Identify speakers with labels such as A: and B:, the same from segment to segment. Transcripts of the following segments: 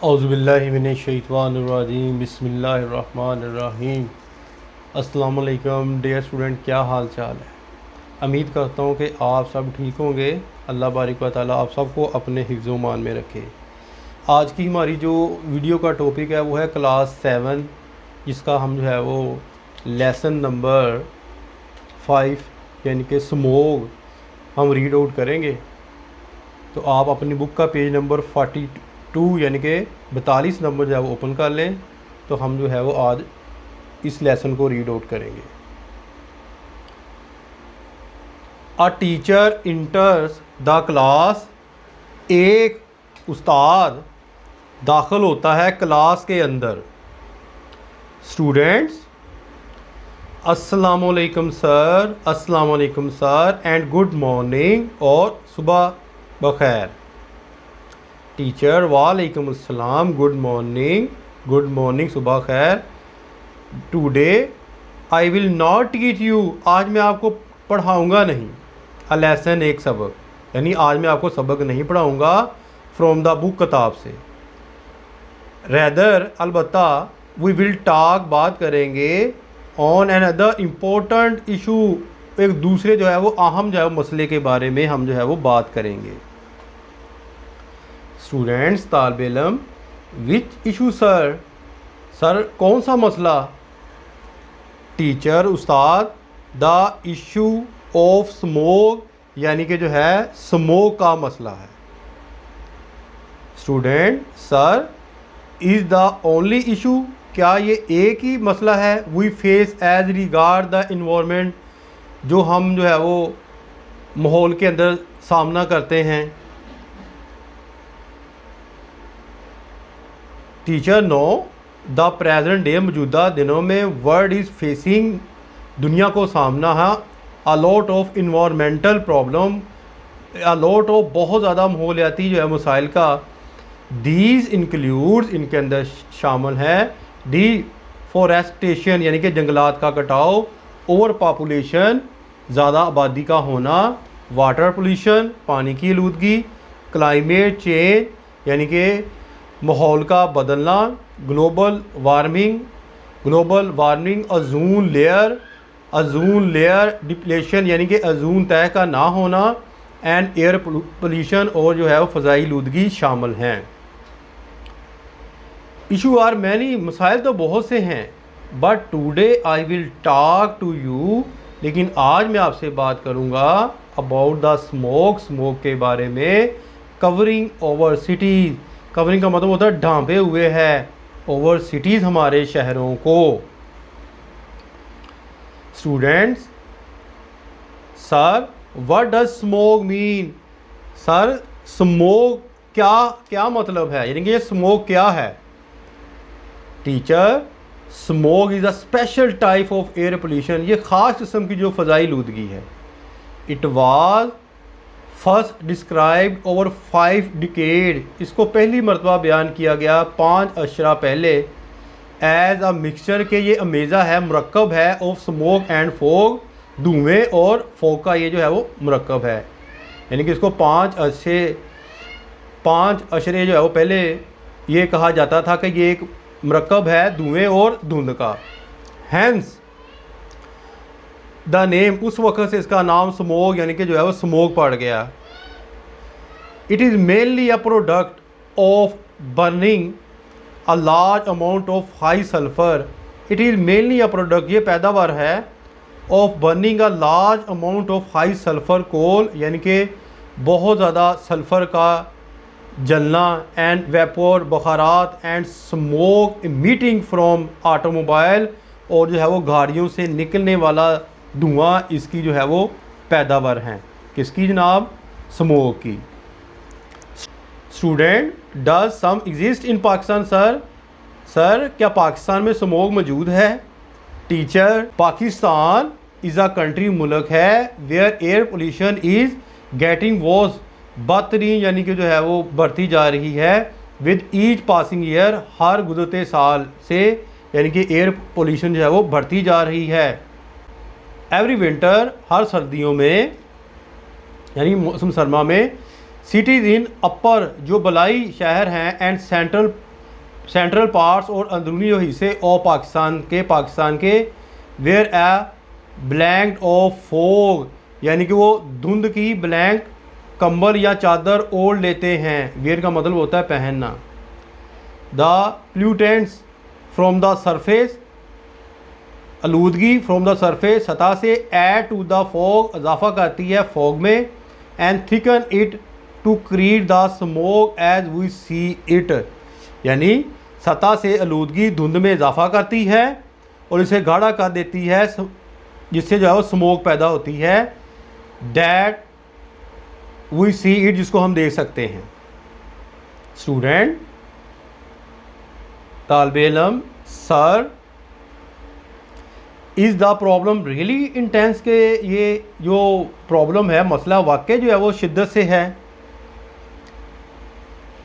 A: औज़ुबिल्लाहिमिनश्शैतानिर्रजीम बिस्मिल्लाहिर्रहमानिर्रहीम। अस्सलाम वालेकुम डियर स्टूडेंट, क्या हाल चाल है। उम्मीद करता हूँ कि आप सब ठीक होंगे। अल्लाह बारिक व तआला आप सबको अपने हिफ्ज़ मान में रखे। आज की हमारी जो वीडियो का टॉपिक है वो है क्लास 7, जिसका हम जो है वो लेसन नंबर 5 यानी कि स्मोक हम रीड आउट करेंगे। तो आप अपनी बुक का पेज नंबर 42 यानी कि 42 नंबर जो है वो ओपन कर लें। तो हम जो है वो आज इस लेसन को रीड आउट करेंगे। A teacher इंटर्स the class. एक उस्ताद दाखिल होता है क्लास के अंदर। स्टूडेंट्स, अस्सलामुअलैकुम सर, अस्सलामुअलैकुम सर एंड गुड मॉर्निंग, और सुबह बखैर। टीचर, वालेकुम अस्सलाम, गुड मॉर्निंग, सुबह खैर। Today I will not teach you, आज मैं आपको पढ़ाऊँगा नहीं। अ लेसन, एक सबक, यानी आज मैं आपको सबक नहीं पढ़ाऊँगा फ्रॉम द बुक, किताब से। रेदर, अलबत्ता, वी विल टॉक, बात करेंगे, on an other important issue, एक दूसरे जो है वो अहम जो है मसले के बारे में हम जो है वो बात करेंगे। स्टूडेंट्स, तालिब इल्म, विच इशू सर, सर कौन सा मसला। Teacher, Ustad, the issue of smoke, यानी कि जो है स्मोक का मसला है। Student, sir is the only issue, क्या ये एक ही मसला है। We face as regard the environment, जो हम जो है वो माहौल के अंदर सामना करते हैं। Teacher, no, the present day, मौजूदा दिनों में, वर्ल्ड इज़ फेसिंग, दुनिया को सामना है, a lot of environmental problem, a lot of, बहुत ज़्यादा माहौलियाती जो है मसाइल का। दीज इंक्लूड्स, इनके अंदर शामिल है डिफॉरेस्टेशन, यानी कि जंगलात का कटाव, ओवर पॉपुलेशन, ज़्यादा आबादी का होना, वाटर पोल्यूशन, पानी की आलूदगी, क्लाइमेट चेंज, यानी कि माहौल का बदलना, global warming, ozone layer depletion, यानी कि ओजोन तह का ना होना, एंड एयर पोल्यूशन, और जो है वो फ़ज़ाई आलूदगी शामिल हैं। इशू आर मैनी, मसाइल तो बहुत से हैं, but today I will talk to you, लेकिन आज मैं आपसे बात करूँगा अबाउट द स्मोक के बारे में। कवरिंग ओवर सिटीज़, कवरिंग का मतलब होता है ढांपे हुए है, ओवर सिटीज़, हमारे शहरों को। Students, sir what does smoke mean, sir smoke क्या मतलब है, यानी कि ये स्मोक क्या है। Teacher, smoke is a special type of air pollution, ये ख़ास किस्म की जो फ़ज़ाई आलूदगी है। It was first described over 5 decade, इसको पहली मरतबा बयान किया गया 5 अशरा पहले, एज अ मिक्सचर, के ये अमेज़ा है, मुरक्कब है, ऑफ स्मोक एंड फोग, धुएँ और फोग का ये जो है वो मुरक्कब है। यानी कि इसको 5 अशरे जो है वो पहले ये कहा जाता था कि ये एक मुरक्कब है धुएँ और धुंध का। हैंस द नेम, उस वक़्त से इसका नाम स्मोक यानी कि जो है वो स्मोक पड़ गया। It is mainly a product of burning a large amount of high sulphur, it is mainly a product, ये पैदावार है, of burning a large amount of high sulphur coal, यानी कि बहुत ज़्यादा सल्फ़र का जलना, एंड वेपोर, बखारात, and smoke emitting from automobile, और जो है वो गाड़ियों से निकलने वाला धुआं, इसकी जो है वो पैदावार हैं। किसकी जनाब, स्मोक की। Student, does some exist in Pakistan, sir क्या पाकिस्तान में स्मोक मौजूद है। Teacher, Pakistan is a country, मुल्क है, where air pollution is getting worse, बदतरीन, यानी कि जो है वो बढ़ती जा रही है, विद ईच पासिंग ईयर, हर गुजरते साल से, यानी कि एयर पोल्यूशन जो है वो बढ़ती जा रही है। एवरी विंटर, हर सर्दियों में, यानी मौसम सरमा में, सिटीज़ इन अपर, जो बलाई शहर हैं, एंड सेंट्रल सेंट्रल पार्ट्स और अंदरूनी जो हिस्से ऑफ पाकिस्तान के where a blank of fog, यानी कि वो धुंध की ब्लैंक कंबल या चादर ओढ़ लेते हैं। वेयर का मतलब होता है पहनना। द प्लूटेंट्स फ्रॉम द सरफेस, आलूदगी फ्रॉम द सरफेस सतह से, ऐड टू द फॉग इजाफा करती है फॉग में, and thicken it to create the smoke as we see it, यानी सतह से आलूदगी धुंध में इजाफा करती है और इसे गाढ़ा कर देती है, जिससे जो है वो स्मोक पैदा होती है। दैट वी सी इट, जिसको हम देख सकते हैं। स्टूडेंट, तालिबे इल्म, sir is the problem really intense, के ये जो प्रॉब्लम है, मसला वाकई जो है वो शिद्दत से है।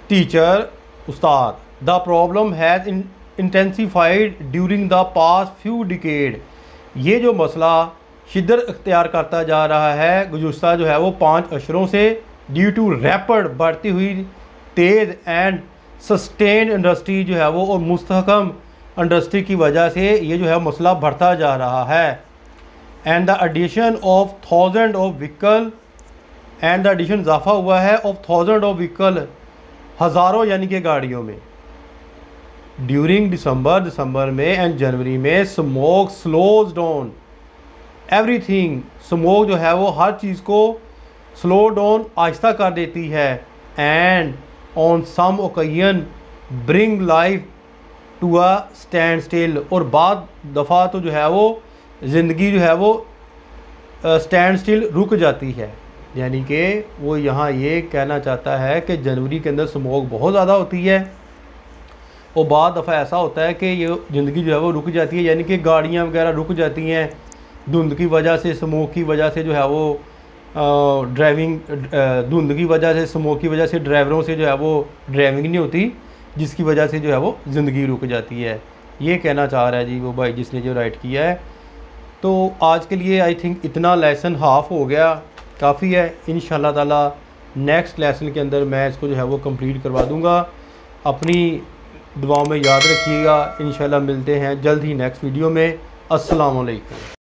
A: Teacher, Ustad, the problem has intensified during the past few decade, ये जो मसला शिद्दत अख्तियार करता जा रहा है गुज़श्ता जो है वो 5 अशरों से, ड्यू टू रैपिड बढ़ती हुई तेज़ एंड सस्टेन इंडस्ट्री जो है वो और मुस्तहकम इंडस्ट्री की वजह से ये जो है मसला बढ़ता जा रहा है। And the addition of 1000 of vehicle, and the addition इजाफा हुआ है ऑफ 1000 ऑफ व्हीकल, हज़ारों यानी कि गाड़ियों में। ड्यूरिंग दिसंबर में एंड जनवरी में, smoke slows down everything, smoke जो है वो हर चीज़ को स्लो डाउन आहिस्ता कर देती है। And on some occasion bring life to a standstill, और बाद दफ़ा तो जो है वो ज़िंदगी जो है वो स्टैंड स्टिल रुक जाती है। यानी कि वो यहाँ ये कहना चाहता है कि जनवरी के अंदर स्मोक बहुत ज़्यादा होती है और बाद दफ़ा ऐसा होता है कि ये ज़िंदगी जो है वो रुक जाती है, यानी कि गाड़ियाँ वगैरह रुक जाती हैं धुंध की वजह से, स्मोक की वजह से जो है वो ड्राइविंग, धुंध की वजह से, स्मोक की वजह से ड्राइवरों से जो है वो ड्राइविंग नहीं होती, जिसकी वजह से जो है वो ज़िंदगी रुक जाती है। ये कहना चाह रहा है जी वो भाई जिसने जो राइट किया है। तो आज के लिए आई थिंक इतना लेसन हाफ़ हो गया, काफ़ी है। इंशाल्लाह ताला नेक्स्ट लेसन के अंदर मैं इसको जो है वो कंप्लीट करवा दूँगा। अपनी दुआओं में याद रखिएगा। इंशाल्लाह मिलते हैं जल्द ही नेक्स्ट वीडियो में। अस्सलाम वालेकुम।